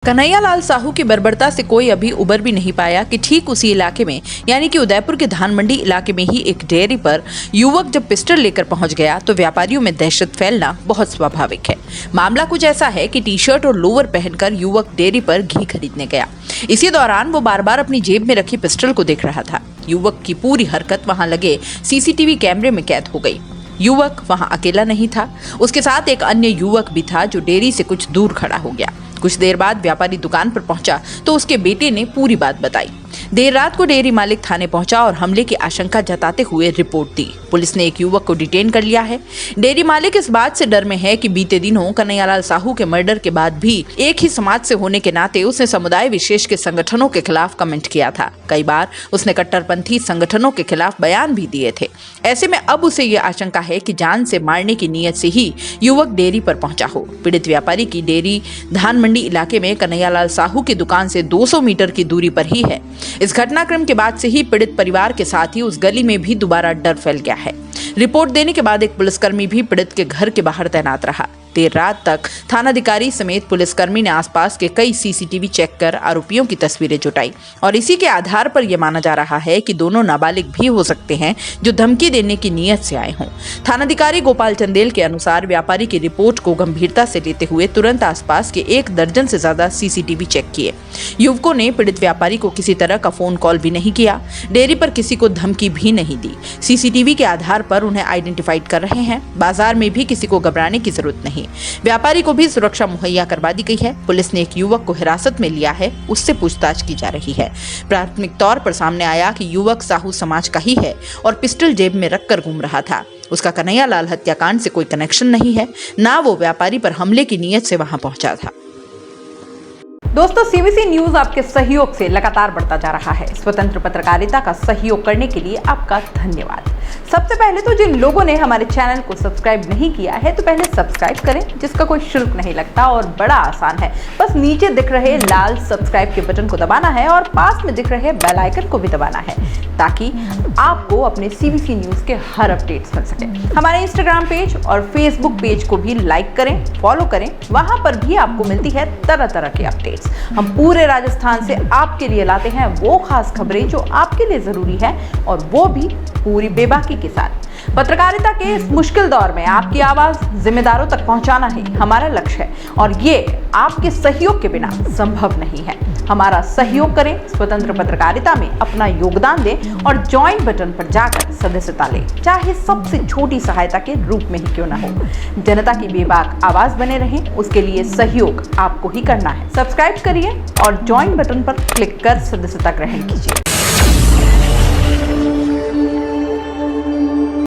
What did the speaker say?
कन्हैयालाल साहू की बर्बरता से कोई अभी उबर भी नहीं पाया कि ठीक उसी इलाके में यानी कि उदयपुर के धानमंडी इलाके में ही एक डेयरी पर युवक जब पिस्टल लेकर पहुंच गया तो व्यापारियों में दहशत फैलना बहुत स्वाभाविक है। मामला कुछ ऐसा है कि टी शर्ट और लोअर पहनकर युवक डेयरी पर घी खरीदने गया। इसी दौरान वो बार बार अपनी जेब में रखी पिस्टल को देख रहा था। युवक की पूरी हरकत वहां लगे सीसीटीवी कैमरे में कैद हो गई। युवक वहां अकेला नहीं था, उसके साथ एक अन्य युवक भी था जो डेयरी से कुछ दूर खड़ा हो गया। कुछ देर बाद व्यापारी दुकान पर पहुंचा तो उसके बेटे ने पूरी बात बताई। देर रात को डेयरी मालिक थाने पहुंचा और हमले की आशंका जताते हुए रिपोर्ट दी। पुलिस ने एक युवक को डिटेन कर लिया है। डेयरी मालिक इस बात से डर में है कि बीते दिनों कन्हैयालाल साहू के मर्डर के बाद भी एक ही समाज से होने के नाते उसने समुदाय विशेष के संगठनों के खिलाफ कमेंट किया था। कई बार उसने कट्टरपंथी संगठनों के खिलाफ बयान भी दिए थे। ऐसे में अब उसे ये आशंका है कि जान से मारने की नीयत से ही युवक डेयरी पर पहुंचा हो। पीड़ित व्यापारी की डेयरी धानमंडी इलाके में कन्हैयालाल साहू की दुकान से 200 मीटर की दूरी पर ही है। इस घटनाक्रम के बाद से ही पीड़ित परिवार के साथ ही उस गली में भी दोबारा डर फैल गया है। रिपोर्ट देने के बाद एक पुलिसकर्मी भी पीड़ित के घर के बाहर तैनात रहा। देर रात तक थानाधिकारी समेत पुलिसकर्मी ने आसपास के कई सीसीटीवी चेक कर आरोपियों की तस्वीरें जुटाई और इसी के आधार पर यह माना जा रहा है कि दोनों नाबालिग भी हो सकते हैं जो धमकी देने की नीयत से आए हों। थानाधिकारी गोपाल चंदेल के अनुसार व्यापारी की रिपोर्ट को गंभीरता से लेते हुए तुरंत आसपास के 1 दर्जन से ज्यादा सीसीटीवी चेक किए। युवकों ने पीड़ित व्यापारी को किसी तरह का फोन कॉल भी नहीं किया, डेयरी पर किसी को धमकी भी नहीं दी। सीसीटीवी के आधार पर उन्हें आइडेंटिफाइड कर रहे हैं। बाजार में भी किसी को घबराने की जरूरत नहीं। व्यापारी को भी सुरक्षा मुहैया करवा दी गई है। पुलिस ने एक युवक को हिरासत में लिया है, उससे पूछताछ की जा रही है। प्राथमिक तौर पर सामने आया कि युवक साहू समाज का ही है और पिस्टल जेब में रखकर घूम रहा था। उसका कन्हैयालाल हत्याकांड से कोई कनेक्शन नहीं है, ना वो व्यापारी पर हमले की नीयत से वहां पहुंचा था। दोस्तों, सीबीसी न्यूज आपके सहयोग से लगातार बढ़ता जा रहा है। स्वतंत्र पत्रकारिता का सहयोग करने के लिए आपका धन्यवाद। सबसे पहले तो जिन लोगों ने हमारे चैनल को सब्सक्राइब नहीं किया है तो पहले सब्सक्राइब करें, जिसका कोई शुल्क नहीं लगता और बड़ा आसान है। बस नीचे दिख रहे लाल सब्सक्राइब के बटन को दबाना है और पास में दिख रहे बेल आइकन को भी दबाना है ताकि आपको अपने सीबीसी न्यूज के हर अपडेट्स मिल सके। हमारे इंस्टाग्राम पेज और फेसबुक पेज को भी लाइक करें, फॉलो करें। वहां पर भी आपको मिलती है तरह तरह की अपडेट्स। हम पूरे राजस्थान से आपके लिए लाते हैं वो खास खबरें जो आपके लिए जरूरी है और वो भी पूरी बेबाकी के साथ। पत्रकारिता के इस मुश्किल दौर में आपकी आवाज जिम्मेदारों तक पहुंचाना ही हमारा लक्ष्य है और ये आपके सहयोग के बिना संभव नहीं है। हमारा सहयोग करें, स्वतंत्र पत्रकारिता में अपना योगदान दें और ज्वाइन बटन पर जाकर सदस्यता लें, चाहे सबसे छोटी सहायता के रूप में ही क्यों ना हो। जनता की बेबाक आवाज बने रहें, उसके लिए सहयोग आपको ही करना है। सब्सक्राइब करिए और ज्वाइन बटन पर क्लिक कर सदस्यता ग्रहण कीजिए।